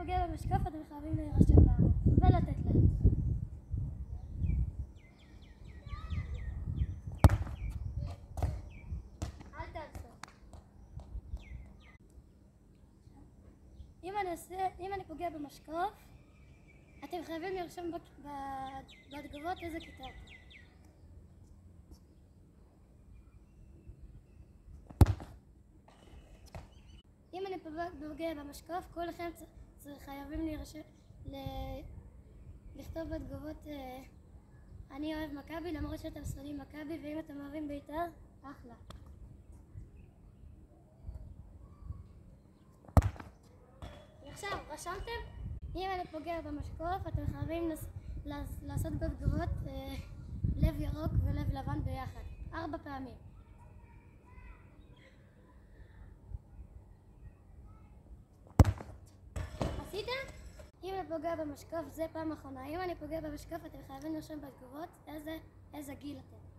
פוגע במשקוף אתם חייבים להירשם ולתת להם. אל תעשו. אם אני פוגע במשקוף, אתם חייבים לרשום בתגובות איזה כיתה. אם אני פוגע במשקוף, כולכם חייבים לכתוב בתגובות אני אוהב מכבי, למרות שאתם שונאים מכבי, ואם אתם אוהבים בית"ר, אחלה. עכשיו, רשמתם? אם אני פוגע במשקוף, אתם חייבים לעשות בתגובות לב ירוק ולב לבן ביחד, 4 פעמים. עשיתם? אם אני פוגע במשקוף, זה פעם אחרונה. אם אני פוגע במשקוף, אתם חייבים לרשום בתגובות איזה גיל אתם.